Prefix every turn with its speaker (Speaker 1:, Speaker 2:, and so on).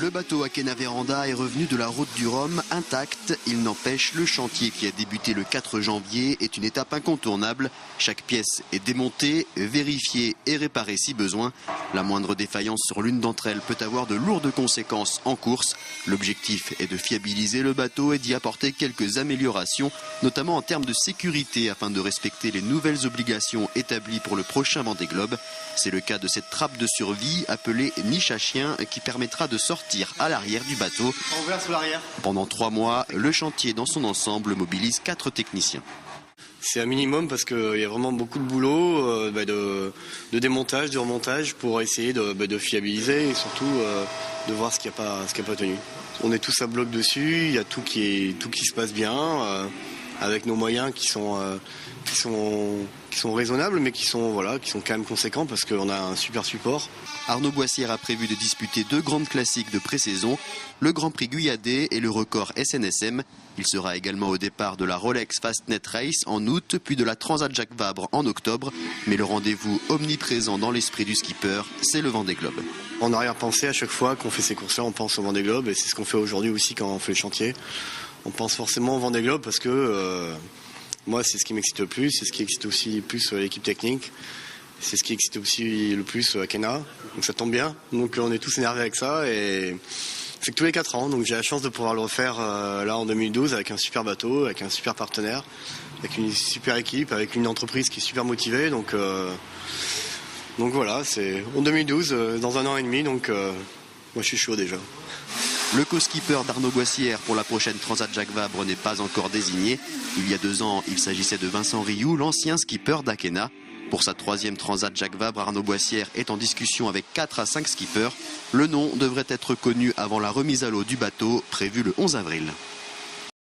Speaker 1: Le bateau Akena Véranda est revenu de la route du Rhum intact. Il n'empêche, le chantier qui a débuté le 4 janvier est une étape incontournable. Chaque pièce est démontée, vérifiée et réparée si besoin. La moindre défaillance sur l'une d'entre elles peut avoir de lourdes conséquences en course. L'objectif est de fiabiliser le bateau et d'y apporter quelques améliorations, notamment en termes de sécurité afin de respecter les nouvelles obligations établies pour le prochain Vendée Globe. C'est le cas de cette trappe de survie appelée niche à chien qui permettra de sortir à l'arrière du bateau. Pendant 3 mois, le chantier dans son ensemble mobilise 4 techniciens.
Speaker 2: C'est un minimum parce qu'il y a vraiment beaucoup de boulot, de démontage, de remontage pour essayer de fiabiliser et surtout de voir ce qui n'a pas tenu. On est tous à bloc dessus, il y a tout qui se passe bien, avec nos moyens qui sont raisonnables mais qui sont quand même conséquents parce qu'on a un super support.
Speaker 1: Arnaud Boissière a prévu de disputer 2 grandes classiques de pré-saison, le Grand Prix Guyadé et le record SNSM. Il sera également au départ de la Rolex Fastnet Race en août, puis de la Transat Jacques Vabre en octobre. Mais le rendez-vous omniprésent dans l'esprit du skipper, c'est le Vendée Globe.
Speaker 2: En arrière-pensée, à chaque fois qu'on fait ces courses-là, on pense au Vendée Globe et c'est ce qu'on fait aujourd'hui aussi quand on fait le chantier. On pense forcément au Vendée Globe parce que moi, c'est ce qui m'excite le plus, c'est ce qui excite aussi le plus l'équipe technique. C'est ce qui excite aussi le plus Akena, donc ça tombe bien. Donc on est tous énervés avec ça et c'est que tous les 4 ans. Donc j'ai la chance de pouvoir le refaire là en 2012 avec un super bateau, avec un super partenaire, avec une super équipe, avec une entreprise qui est super motivée. Donc voilà, c'est en 2012, dans 1 an et demi, donc moi je suis chaud déjà.
Speaker 1: Le co-skipper d'Arnaud Boissière pour la prochaine Transat Jacques Vabre n'est pas encore désigné. Il y a 2 ans, il s'agissait de Vincent Rioux, l'ancien skipper d'Akena. Pour sa 3e Transat Jacques Vabre, Arnaud Boissière est en discussion avec 4 à 5 skippers. Le nom devrait être connu avant la remise à l'eau du bateau, prévue le 11 avril.